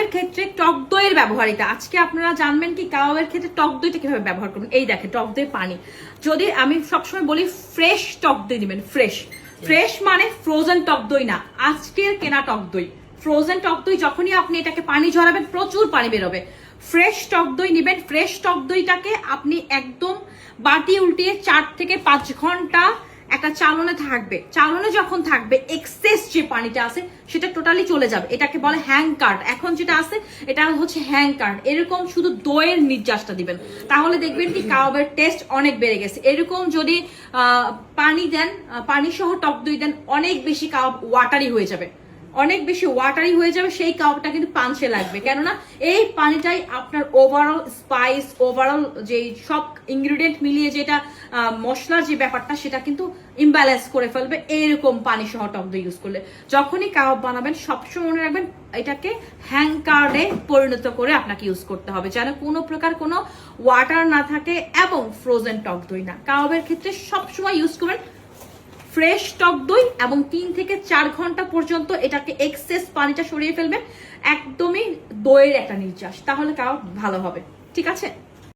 কাবাবের ক্ষেত্রে টক দইয়ের ব্যবহারিতা আজকে আপনারা জানবেন কি কাবাবের ক্ষেত্রে টক দইটা কিভাবে ব্যবহার করবেন। এই দেখেন টক দই পানি, যদি আমি সবসময় বলি ফ্রেশ টক দই দিবেন। ফ্রেশ মানে ফ্রোজেন টক দই না, আজকের কেনা টক দই। ফ্রোজেন টক দই যখনই আপনি এটাকে পানি ঝরাবেন প্রচুর পানি বেরোবে। ফ্রেশ টক দই নিবেন। ফ্রেশ টক দইটাকে আপনি একদম বাটি উল্টিয়ে 4 থেকে 5 ঘন্টা একটা চালনে থাকবে। চালনে যখন থাকবে এক্সেস যে পানিটা আছে সেটা টোটালি চলে যাবে। এটাকে বলে হ্যাং কার্ড। এখন যেটা আছে এটা হচ্ছে হ্যাং কার্ড। এরকম শুধু দইয়ের নির্যাসটা দিবেন, তাহলে দেখবেন কি কাবাবের টেস্ট অনেক বেড়ে গেছে। এরকম যদি পানি দেন, পানি সহ টক দই দেন, অনেক বেশি কাবাব ওয়াটারি হয়ে যাবে, অনেক বেশি ওয়াটারি হয়ে যাবে। সেই কাবাবটা কিন্তু পাঞ্চে লাগবে, কেননা এই পানিটাই আপনার ওভারঅল স্পাইস, ওভারঅল যে সব ইনগ্রিডিয়েন্ট মিলিয়ে যেটা মশলার যে ব্যাপারটা সেটা কিন্তু ইমব্যালেন্স করে ফেলবে এরকম পানি সহ টক দই ইউজ করলে। যখনই কাবাব বানাবেন সবসময় মনে রাখবেন এটাকে হ্যাং কার্ডে পরিণত করে আপনাকে ইউজ করতে হবে, যেন কোনো প্রকার কোনো ওয়াটার না থাকে এবং ফ্রোজেন টক দই না। কাবাবের ক্ষেত্রে সবসময় ইউজ করবেন ফ্রেশ টক দই এবং 3 থেকে 4 ঘন্টা পর্যন্ত এটাকে এক্সেস পানিটা সরিয়ে ফেলবেন, একদমই দইয়ের একটা নির্যাস, তাহলে কাবাব ভালো হবে। ঠিক আছে।